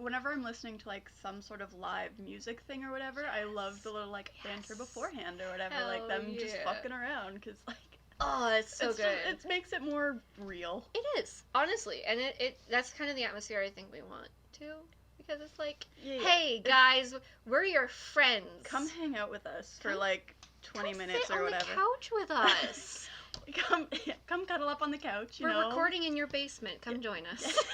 whenever I'm listening to, like, some sort of live music thing or whatever, I love the little, like, banter beforehand or whatever, like, them just fucking around, because, like... Oh, it's so good. It makes it more real. It is, honestly, and that's kind of the atmosphere I think we want, too. Because it's like, hey, guys, we're your friends. Come hang out with us for, like, 20 minutes or whatever. Come sit on the couch with us. Come cuddle up on the couch, We're recording in your basement. Come join us.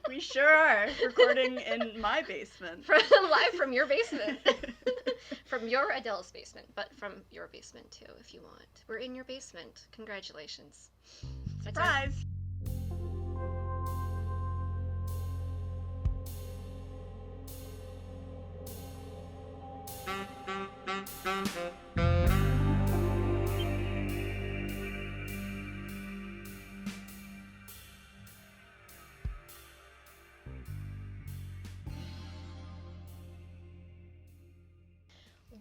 We sure are recording in my basement. Live from your basement. From your Adele's basement, but from your basement, too, if you want. We're in your basement. Congratulations. Surprise!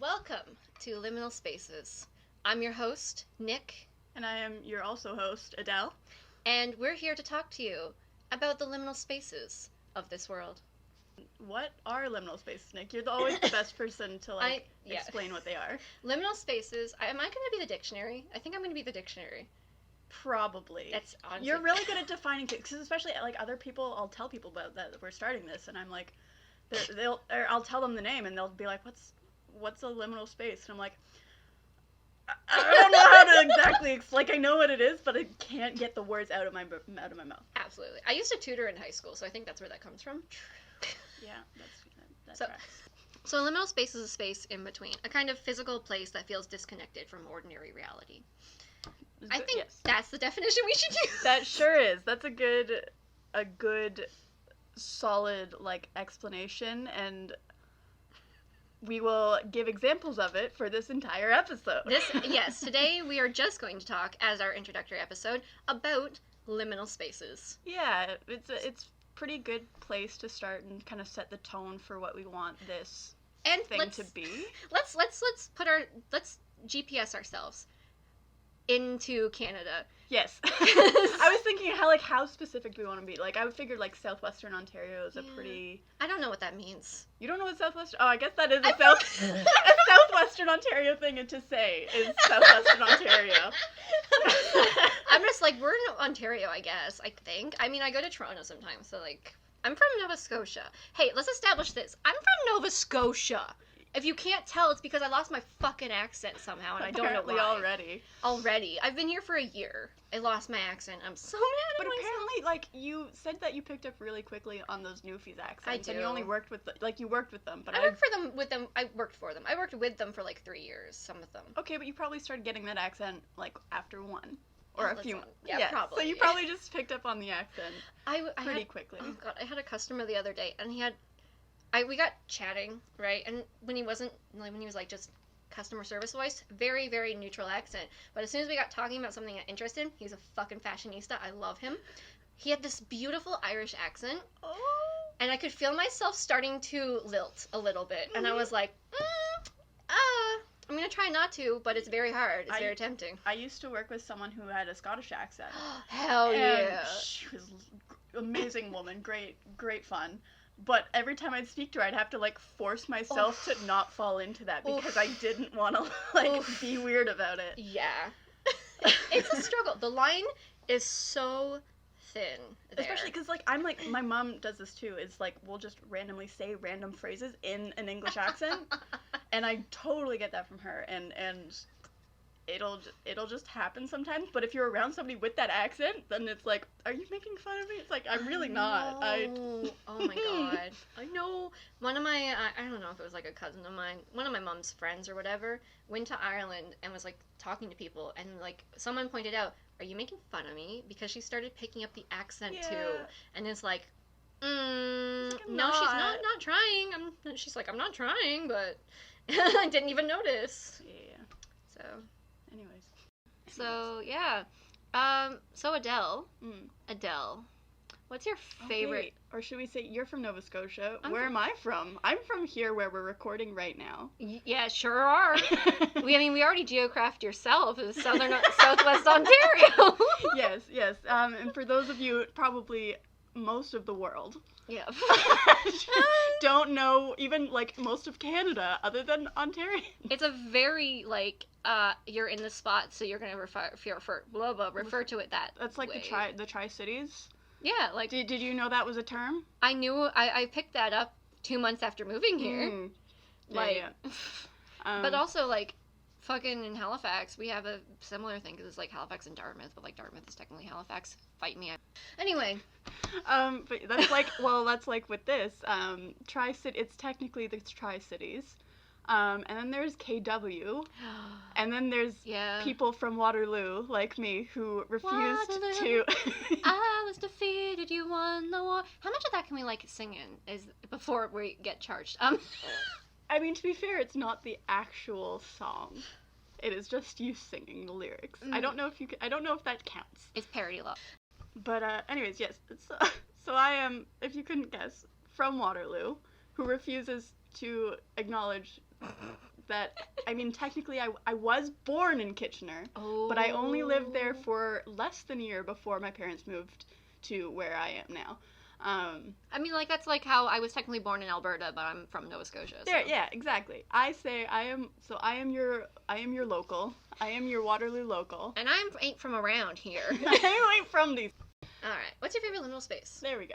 Welcome to Liminal Spaces. I'm your host, Nick. And I am your also host, Adele. And we're here to talk to you about the liminal spaces of this world. What are liminal spaces, Nick? You're always the best person to, explain what they are. Liminal spaces, am I going to be the dictionary? I think I'm going to be the dictionary. Probably. That's honestly... You're really good at defining things, because especially, like, other people, I'll tell people about that we're starting this, and I'm like, I'll tell them the name, and they'll be like, what's a liminal space? And I'm like, I don't know how to exactly, like, I know what it is, but I can't get the words out of my mouth. Absolutely. I used to tutor in high school, so I think that's where that comes from. Yeah, that's right. So liminal space is a space in between, a kind of physical place that feels disconnected from ordinary reality. I think that's the definition we should use. That sure is. That's a good, solid, like, explanation, and we will give examples of it for this entire episode. Yes, today we are just going to talk, as our introductory episode, about liminal spaces. Yeah, it's pretty good place to start and kind of set the tone for what we want this thing to be. Let's GPS ourselves into Canada. Yes. I was thinking how specific do we want to be? Like, I would figure, like, Southwestern Ontario is a pretty... I don't know what that means. You don't know what Southwestern... Oh, I guess that is a Southwestern Ontario thing to say, is Southwestern Ontario. I'm just like, we're in Ontario, I guess, I think. I mean, I go to Toronto sometimes, so, like, I'm from Nova Scotia. Hey, let's establish this. I'm from Nova Scotia. If you can't tell, it's because I lost my fucking accent somehow, and I don't know why. Already. I've been here for a year. I lost my accent. I'm so mad at myself. But apparently, like, you said that you picked up really quickly on those Newfies accents. I do. And you only worked with, you worked with them. But I worked with them. I worked with them for, like, 3 years, some of them. Okay, but you probably started getting that accent, like, after one. Or a few months. Yeah, probably. So you probably just picked up on the accent pretty quickly. Oh, God, I had a customer the other day, and we got chatting, right? And when he was like just customer service voice, very, very neutral accent. But as soon as we got talking about something that interested him, he's a fucking fashionista. I love him. He had this beautiful Irish accent. Oh. And I could feel myself starting to lilt a little bit. And I was like, I'm going to try not to, but it's very hard. It's very tempting. I used to work with someone who had a Scottish accent. Hell yeah. She was an amazing woman. Great fun. But every time I'd speak to her, I'd have to, like, force myself to not fall into that because I didn't want to, like, be weird about it. Yeah. It's a struggle. The line is so thin there. Especially because, like, my mom does this too. It's like, we'll just randomly say random phrases in an English accent. And I totally get that from her. And it'll just happen sometimes, but if you're around somebody with that accent, then it's like, are you making fun of me? It's like, I'm really not. Oh my God. I know. One of my, I don't know if it was like a cousin of mine, one of my mom's friends or whatever, went to Ireland and was like talking to people, and like someone pointed out, are you making fun of me? Because she started picking up the accent too. And it's like, no, she's not trying. She's like, I'm not trying, but I didn't even notice. Yeah. So... Anyways. So, yeah. So Adele. Adele. What's your favorite... Or should we say, you're from Nova Scotia. Where am I from? I'm from here where we're recording right now. Yeah, sure are. we already geographed yourself as Southwest Ontario. Yes. And for those of you, probably most of the world. Yeah. Don't know even, like, most of Canada other than Ontario. It's a very, like, you're in the spot, so you're going to refer to it that That's like way. the Tri-Cities. Yeah, like... Did you know that was a term? I knew, I picked that up 2 months after moving here. Like, but also, like, fucking in Halifax, we have a similar thing, because it's like Halifax and Dartmouth, but like Dartmouth is technically Halifax. Fight me. Anyway. But that's like, well, that's like with this, Tri-City, it's technically the Tri-Cities. And then there's KW, and then there's people from Waterloo, like me, who refused to... I was defeated, you won the war. How much of that can we, like, sing in, before we get charged? I mean, to be fair, it's not the actual song. It is just you singing the lyrics. I don't know if that counts. It's parody law. But, anyways, yes. So I am, if you couldn't guess, from Waterloo, who refuses to acknowledge that, I mean, technically I was born in Kitchener, but I only lived there for less than a year before my parents moved to where I am now. I mean, like, that's like how I was technically born in Alberta, but I'm from Nova Scotia. So. There, yeah, exactly. I say I am your local. I am your Waterloo local. And I ain't from around here. I ain't from these. Alright, what's your favorite liminal space? There we go.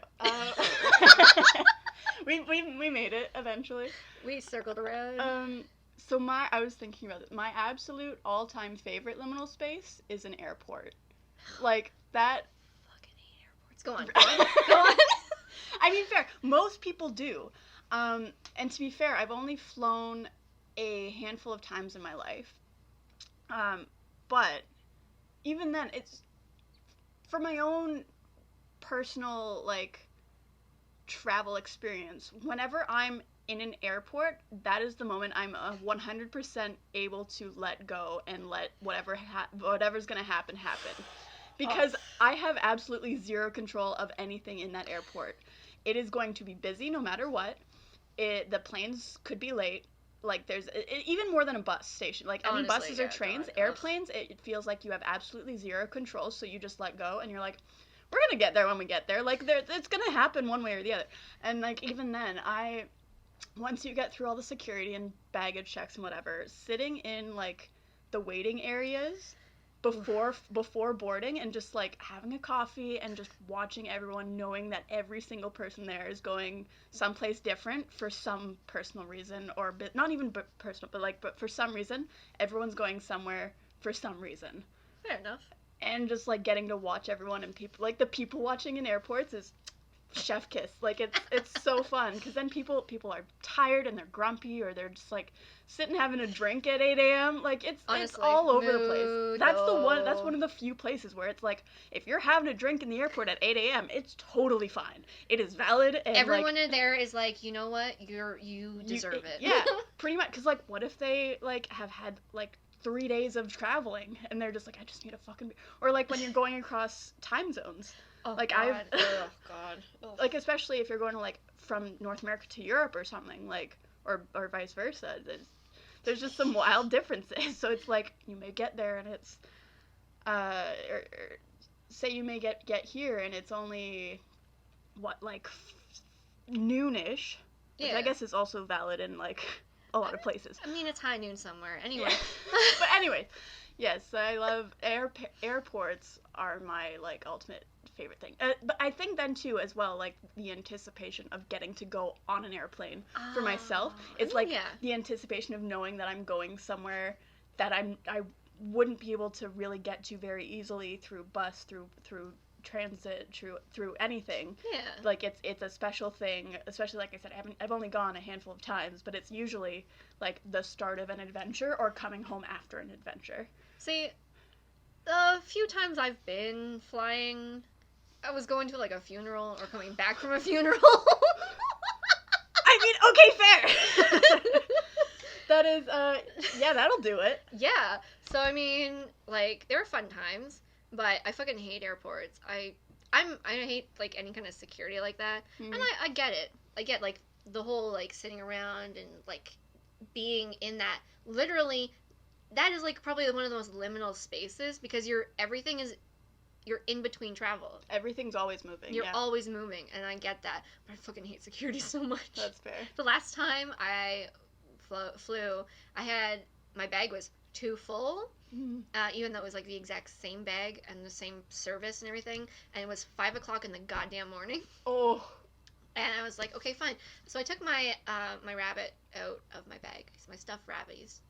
We made it eventually. We circled around. So I was thinking about it. My absolute all-time favorite liminal space is an airport. Like that. Fucking hate airports. Go on. Go on. I mean, fair. Most people do. And to be fair, I've only flown a handful of times in my life. But even then, it's for my own personal, like, travel experience. Whenever I'm in an airport, that is the moment I'm 100% able to let go and let whatever's gonna happen. Because I have absolutely zero control of anything in that airport. It is going to be busy no matter what. The planes could be late. Like, there's even more than a bus station. Like, any buses or trains, airplanes, it feels like you have absolutely zero control, so you just let go, and you're like, we're gonna get there when we get there. Like, it's gonna happen one way or the other. And, like, even then, once you get through all the security and baggage checks and whatever, sitting in, like, the waiting areas before boarding and just, like, having a coffee and just watching everyone, knowing that every single person there is going someplace different for some personal reason, or not even personal, but for some reason, everyone's going somewhere for some reason. Fair enough. And just, like, getting to watch everyone and people, like, the people watching in airports is chef kiss. Like, it's so fun, because then people are tired and they're grumpy, or they're just, like, sitting having a drink at 8 a.m. Like, honestly, it's all over the place. That's one of the few places where it's like, if you're having a drink in the airport at 8 a.m., it's totally fine. It is valid. And everyone in there is like, you know what, you deserve it. Yeah, pretty much. Because, like, what if they, like, have had, like, 3 days of traveling and they're just like, I just need a fucking beer. Or, like, when you're going across time zones. Oh, like, God. Oh, God. Oh. Like, especially if you're going to, like, from North America to Europe or something, like, or vice versa. There's just some wild differences. So it's like, you may get there and it's, or say you may get here and it's only, like, noonish. Yeah. Which I guess is also valid in, like, a lot of places. I mean, it's high noon somewhere. Anyway. Yeah. But anyway, yes, I love airports are my, like, ultimate favorite thing. But I think then, too, as well, like, the anticipation of getting to go on an airplane for myself. It's, like, the anticipation of knowing that I'm going somewhere that I wouldn't be able to really get to very easily through bus, through transit, through anything. Yeah. Like, it's a special thing, especially, like I said, I've only gone a handful of times, but it's usually, like, the start of an adventure or coming home after an adventure. See, the few times I've been flying, I was going to, like, a funeral or coming back from a funeral. I mean, okay, fair. That is, yeah, that'll do it. Yeah. So, I mean, like, they were fun times, but I fucking hate airports. I hate, like, any kind of security like that. And I get it. I get, like, the whole, like, sitting around and, like, being in that, literally, that is, like, probably one of the most liminal spaces, because everything is you're in between travel. Everything's always moving. You're always moving, and I get that, but I fucking hate security so much. That's fair. The last time I flew, my bag was too full, even though it was like the exact same bag and the same service and everything, and it was 5 o'clock in the goddamn morning. Oh. And I was like, okay, fine. So I took my my rabbit out of my bag. He's my stuffed rabbit. He's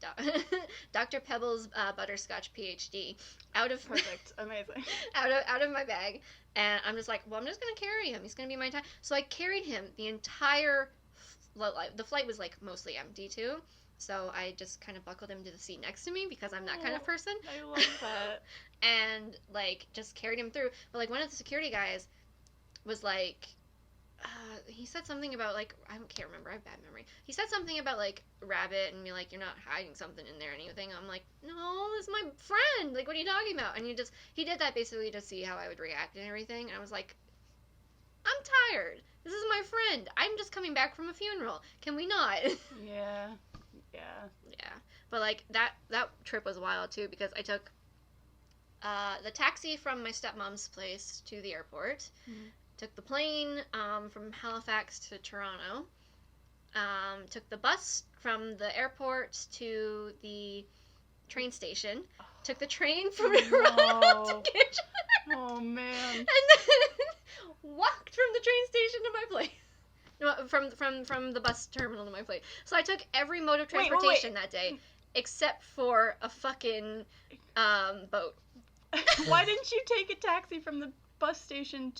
Dr. Pebble's butterscotch PhD out of perfect, amazing. out of my bag, and I'm just like, well, I'm just gonna carry him. He's gonna be my time. So I carried him the entire. The flight was like mostly empty too. So I just kind of buckled him to the seat next to me because I'm that kind of person. I love that. And like just carried him through. But like one of the security guys was like. He said something about, like, I can't remember, I have bad memory. He said something about, like, rabbit, and me, like, you're not hiding something in there or anything. I'm like, no, this is my friend, like, what are you talking about? And he did that basically to see how I would react and everything, and I was like, I'm tired. This is my friend. I'm just coming back from a funeral. Can we not? Yeah. But, like, that trip was wild, too, because I took the taxi from my stepmom's place to the airport. Mm-hmm. Took the plane from Halifax to Toronto. Took the bus from the airport to the train station. Oh. Took the train from Toronto to Kitchener. Oh, man. And then walked from the train station to my place. No, from the bus terminal to my place. So I took every mode of transportation that day, except for a fucking boat. Why didn't you take a taxi from the bus station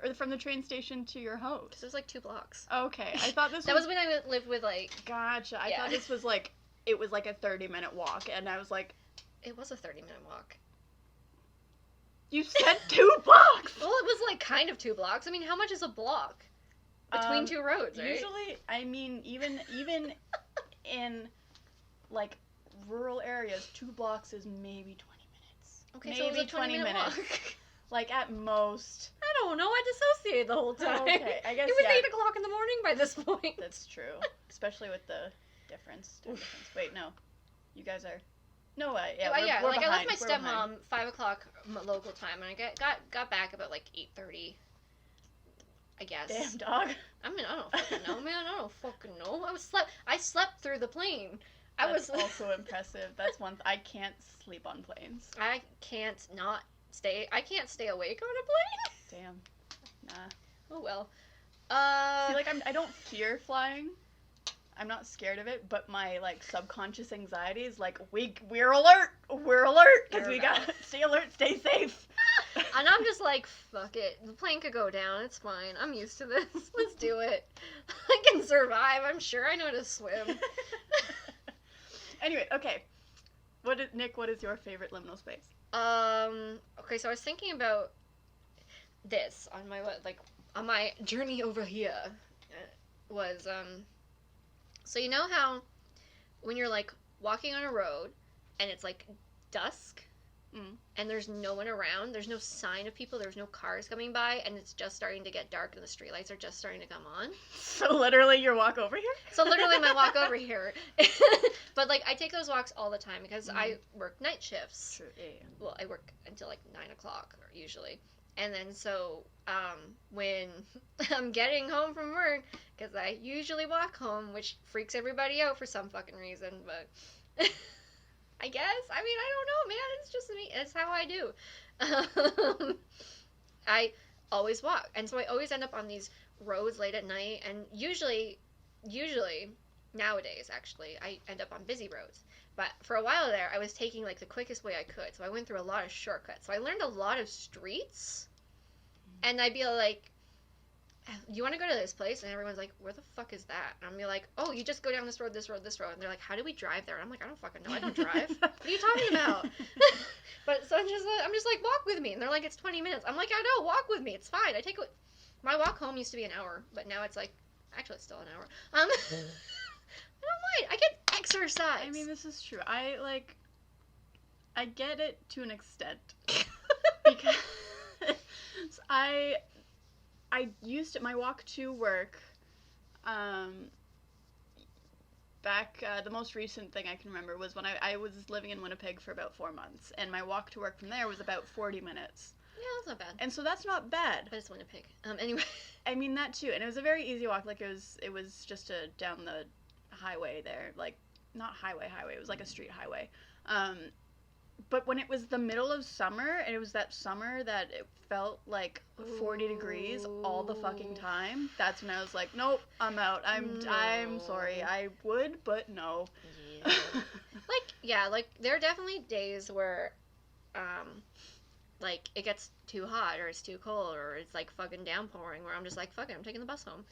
or from the train station to your house? Because it was like 2 blocks. Okay, I thought this that was when I lived with, like... Gotcha. I thought this was, like, it was, like, a 30-minute walk, and I was like... It was a 30-minute walk. You said 2 blocks! Well, it was, like, kind of 2 blocks. I mean, how much is a block? Between 2 roads, right? Usually, I mean, even in, like, rural areas, 2 blocks is maybe 20 minutes. Okay, maybe so it was a 20 minutes. Walk. Like, at most. I don't know. I dissociated the whole time. Okay, I guess, it was 8 o'clock in the morning by this point. That's true. Especially with the difference. Wait, no. You guys are... No, we're like, behind. I left my stepmom 5 o'clock local time, and I got back about, like, 8:30, I guess. Damn, dog. I mean, I don't fucking know, man. I don't fucking know. I slept through the plane. That's also impressive. That's one... I can't sleep on planes. I can't stay awake on a plane. Damn. Nah. Oh well. See, like, I don't fear flying. I'm not scared of it, but my, like, subconscious anxiety is like, we're alert, because we gotta stay alert, stay safe. And I'm just like, fuck it. The plane could go down. It's fine. I'm used to this. Let's do it. I can survive. I'm sure I know how to swim. Anyway, okay. Nick, what is your favorite liminal space? Okay, so I was thinking about this on my journey over here. Was, so you know how when you're, like, walking on a road and it's, like, dusk and there's no one around, there's no sign of people, there's no cars coming by, and it's just starting to get dark and the streetlights are just starting to come on? So literally your walk over here? So literally my walk over here. But, like, I take those walks all the time because I work night shifts. True, yeah. Well, I work until, like, 9 o'clock, usually. And then, so, when I'm getting home from work, because I usually walk home, which freaks everybody out for some fucking reason, but I guess, I mean, I don't know, man, it's just me, it's how I do. I always walk, and so I always end up on these roads late at night, and usually, nowadays, actually, I end up on busy roads. But for a while there, I was taking, like, the quickest way I could, so I went through a lot of shortcuts. So I learned a lot of streets, and I'd be like, you want to go to this place? And everyone's like, where the fuck is that? And I'd be like, oh, you just go down this road, this road, this road. And they're like, how do we drive there? And I'm like, I don't fucking know. I don't drive. What are you talking about? But so I'm just like, walk with me. And they're like, it's 20 minutes. I'm like, I know, walk with me. It's fine. My walk home used to be an hour, but now it's like, actually, it's still an hour. I don't mind. I get exercise. I mean, this is true. I get it to an extent. Because I used to, my walk to work, back, the most recent thing I can remember was when I was living in Winnipeg for about 4 months, and my walk to work from there was about 40 minutes. Yeah, that's not bad. And so that's not bad. But it's Winnipeg. Anyway. I mean, that too. And it was a very easy walk. Like, it was just down the highway there. Like, not highway. It was like a street highway. But when it was the middle of summer, and it was that summer that it felt like 40 degrees all the fucking time, that's when I was like, nope, I'm out. I'm sorry. I would, but no. Yeah. Like, there are definitely days where, like, it gets too hot, or it's too cold, or it's, like, fucking downpouring, where I'm just like, fuck it, I'm taking the bus home.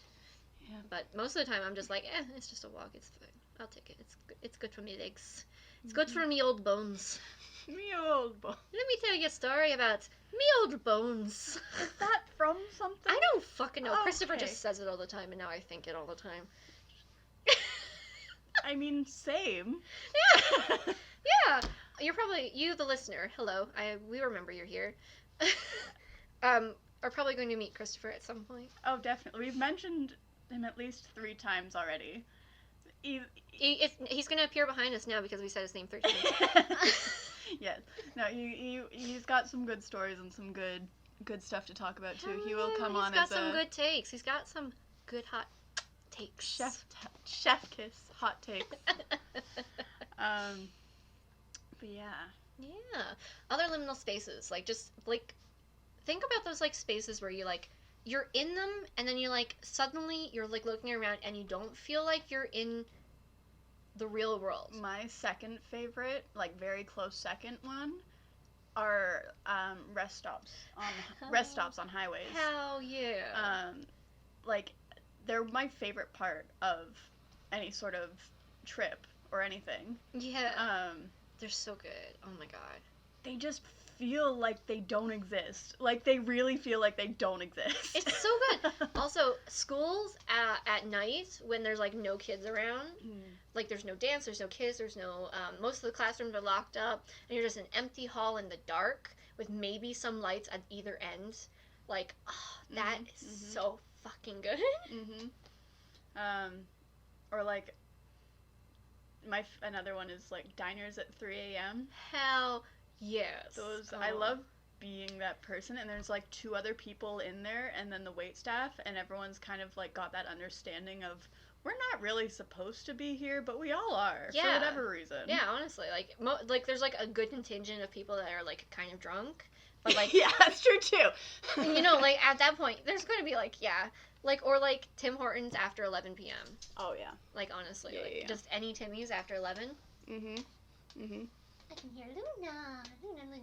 Yeah. But most of the time, I'm just like, it's just a walk, it's fine. I'll take it. It's good for me legs. It's good for me old bones. Me old bones. Let me tell you a story about me old bones. Is that from something? I don't fucking know. Okay. Christopher just says it all the time, and now I think it all the time. I mean, same. Yeah. Yeah. You're probably, you the listener, hello, we remember you're here, are probably going to meet Christopher at some point. Oh, definitely. We've mentioned him at least 3 times already. He's going to appear behind us now because we said his name 3 times. Yes. No, he's got some good stories and some good stuff to talk about too. He will come on as He's got some good takes. He's got some good hot takes. Chef kiss hot takes. But yeah. Yeah. Other liminal spaces, like, just, like, think about those, like, spaces where you, like, you're in them, and then you, like, suddenly you're, like, looking around, and you don't feel like you're in the real world. My second favorite, like, very close second one, are rest stops on highways. Hell yeah. Like, they're my favorite part of any sort of trip or anything. Yeah. They're so good. Oh my god. They just feel like they don't exist. Like, they really feel like they don't exist. It's so good. Also, schools at night, when there's, like, no kids around, like, there's no dance, there's no kids, there's no, most of the classrooms are locked up, and you're just an empty hall in the dark with maybe some lights at either end. Like, that is so fucking good. Or, like, another one is, like, diners at 3 a.m. Hell yes. I love being that person, and there's, like, 2 other people in there, and then the wait staff, and everyone's kind of, like, got that understanding of, we're not really supposed to be here, but we all are, for whatever reason. Yeah, honestly, like, there's, like, a good contingent of people that are, like, kind of drunk, but, like... Yeah, that's true, too. You know, like, at that point, there's going to be, like, like, or, like, Tim Hortons after 11 p.m. Oh, yeah. Like, honestly, Yeah. just any Timmy's after 11. I can hear Luna. Anyway.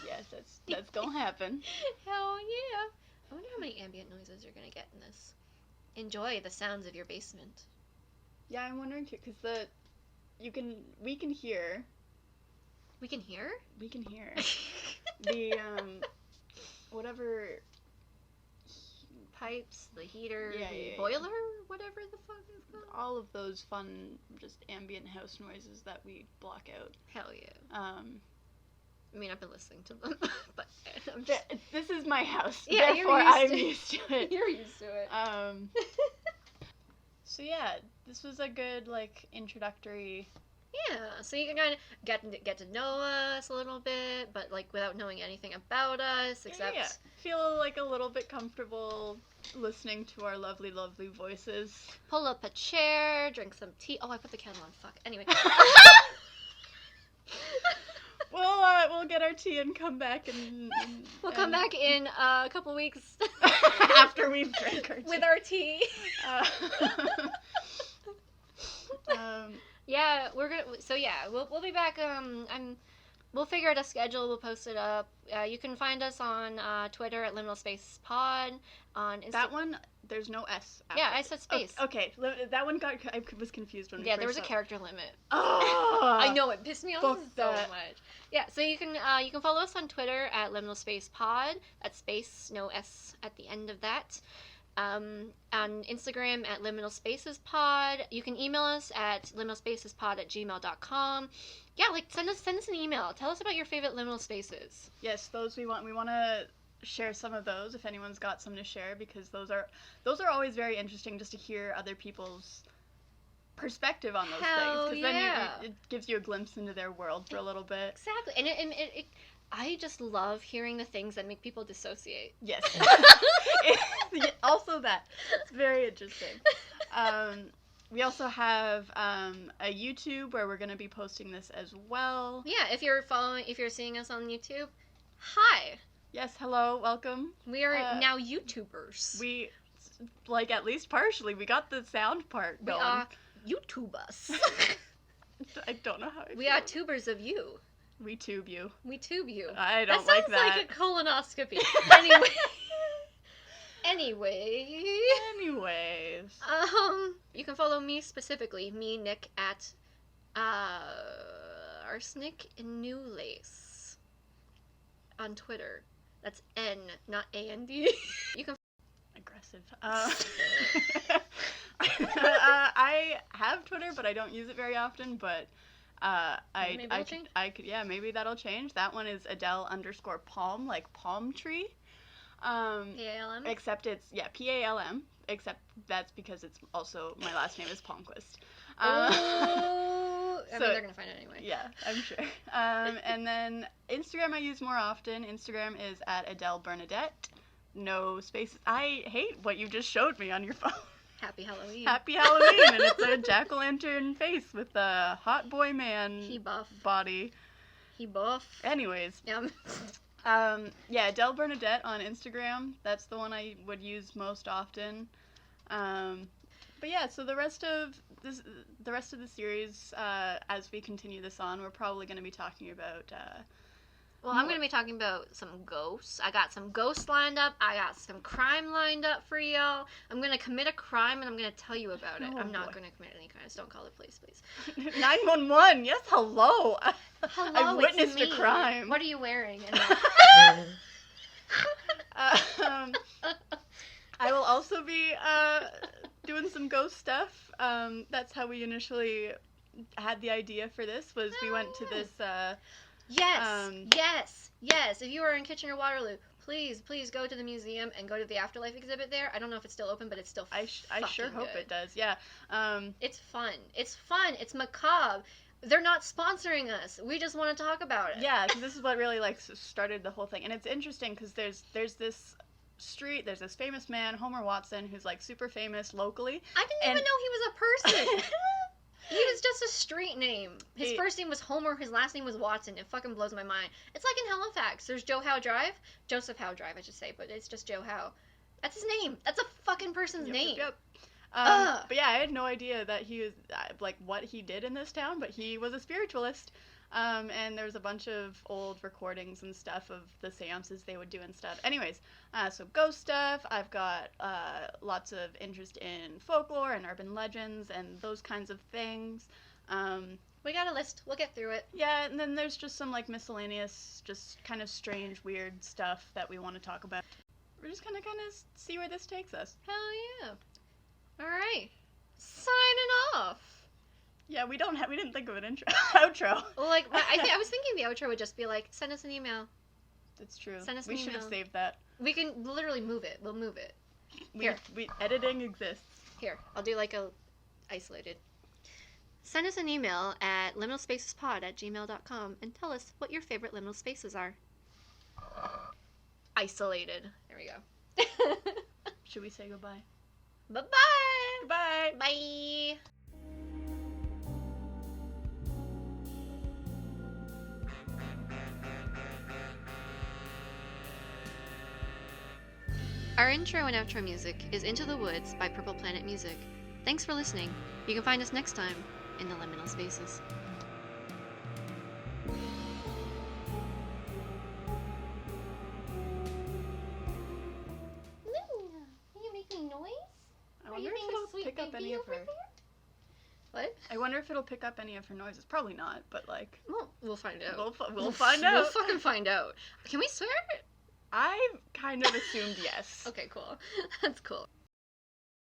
Yes, that's gonna happen. Hell yeah. I wonder how many ambient noises you're gonna get in this. Enjoy the sounds of your basement. Yeah, I'm wondering too, because we can hear. We can hear? We can hear. The, whatever... Pipes, the heater, the boiler, whatever the fuck is called. All of those fun, just ambient house noises that we block out. Hell yeah. I mean, I've been listening to them, but I'm just... This is my house, yeah, therefore I'm used to it. You're used to it. So yeah, this was a good, like, introductory... Yeah, so you can kind of get to know us a little bit, but, like, without knowing anything about us, except... Yeah, feel, like, a little bit comfortable listening to our lovely, lovely voices. Pull up a chair, drink some tea. Oh, I put the kettle on, fuck. Anyway. We'll get our tea and come back and we'll come back in a couple weeks. After we've drank our tea. With our tea. Yeah, we'll be back. We'll figure out a schedule. We'll post it up. You can find us on Twitter at Liminal Spaces Pod. On that one, there's no S. After. Yeah, I said space. Okay, that one I was confused when. Yeah, there was a character limit. Oh, I know, it pissed me off so that. much. Yeah, so you can follow us on Twitter at Liminal Space Pod. That's space, no S at the end of that. On Instagram at Liminal Spaces Pod. You can email us at liminalspacespod@gmail.com. Yeah, like, send us an email. Tell us about your favorite liminal spaces. Yes, those we want to share some of those if anyone's got some to share, because those are always very interesting, just to hear other people's perspective on those things, because then it gives you a glimpse into their world for a little bit. Exactly, and I just love hearing the things that make people dissociate. Yes. Also that. It's very interesting. We also have a YouTube where we're going to be posting this as well. Yeah, if you're seeing us on YouTube, hi. Yes, hello, welcome. We are now YouTubers. We, like, at least partially, we got the sound part going. We are YouTubers. I don't know how I We are tubers of you. We tube you. We tube you. I don't like that. That sounds like a colonoscopy. Anyways. You can follow me specifically, Nick, at Arsenic and New Lace on Twitter. That's N, not A-N-D. You can. Aggressive. I have Twitter, but I don't use it very often. But maybe that'll change. That one is Adele_palm, like palm tree. P-A-L-M? Except it's, P-A-L-M, except that's because it's also, my last name is Palmquist. I mean, they're gonna find it anyway. Yeah, I'm sure. And then Instagram I use more often. Instagram is at Adele Bernadette. No spaces. I hate what you just showed me on your phone. Happy Halloween. Happy Halloween, and it's a jack-o'-lantern face with a hot boy man body. He buff. Anyways. Adele Bernadette on Instagram. That's the one I would use most often. But yeah, so the rest of the series, as we continue this on, we're probably going to be talking about. I'm going to be talking about some ghosts. I got some ghosts lined up. I got some crime lined up for y'all. I'm going to commit a crime, and I'm going to tell you about it. I'm not going to commit any crimes. Don't call the police, please. 911. Yes, hello. Hello, I've witnessed it's me. a crime. What are you wearing? I will also be doing some ghost stuff. That's how we initially had the idea for this. We went to this. Yes. If you are in Kitchener-Waterloo, please go to the museum and go to the Afterlife exhibit there. I don't know if it's still open, but it's still. I sure hope it does. Yeah. It's fun. It's macabre. They're not sponsoring us. We just want to talk about it. Yeah, because this is what really started the whole thing, and it's interesting because there's this street. There's this famous man, Homer Watson, who's like super famous locally. I didn't even know he was a person. He was just a street name. His first name was Homer, his last name was Watson. It fucking blows my mind. It's like in Halifax. There's Joseph Howe Drive, I should say, but it's just Joe Howe. That's his name. That's a fucking person's name. Yep. But yeah, I had no idea that he was, like, what he did in this town, but he was a spiritualist. And there's a bunch of old recordings and stuff of the seances they would do and stuff. Anyways, so ghost stuff. I've got lots of interest in folklore and urban legends and those kinds of things. We got a list. We'll get through it. Yeah, and then there's just some like miscellaneous, just kind of strange, weird stuff that we want to talk about. We're just gonna kind of see where this takes us. Hell yeah! All right, signing off. Yeah, we didn't think of an outro. Well, like, I was thinking the outro would just be like, send us an email. It's true. Send us an We email. should have saved that. We can literally move it. We'll move it. Editing exists. Here, I'll do like a isolated. Send us an email at liminalspacespod@gmail.com and tell us what your favorite liminal spaces are. Isolated. There we go. Should we say goodbye? Bye-bye. Goodbye. Bye. Our intro and outro music is Into the Woods by Purple Planet Music. Thanks for listening. You can find us next time in the Liminal Spaces. Luna, are you making noise? I wonder if it'll pick up any of her. What? I wonder if it'll pick up any of her noises. Probably not, but like. Well, we'll find out. We'll find out. We'll fucking find out. Can we swear? I kind of assumed yes. Okay, cool. That's cool.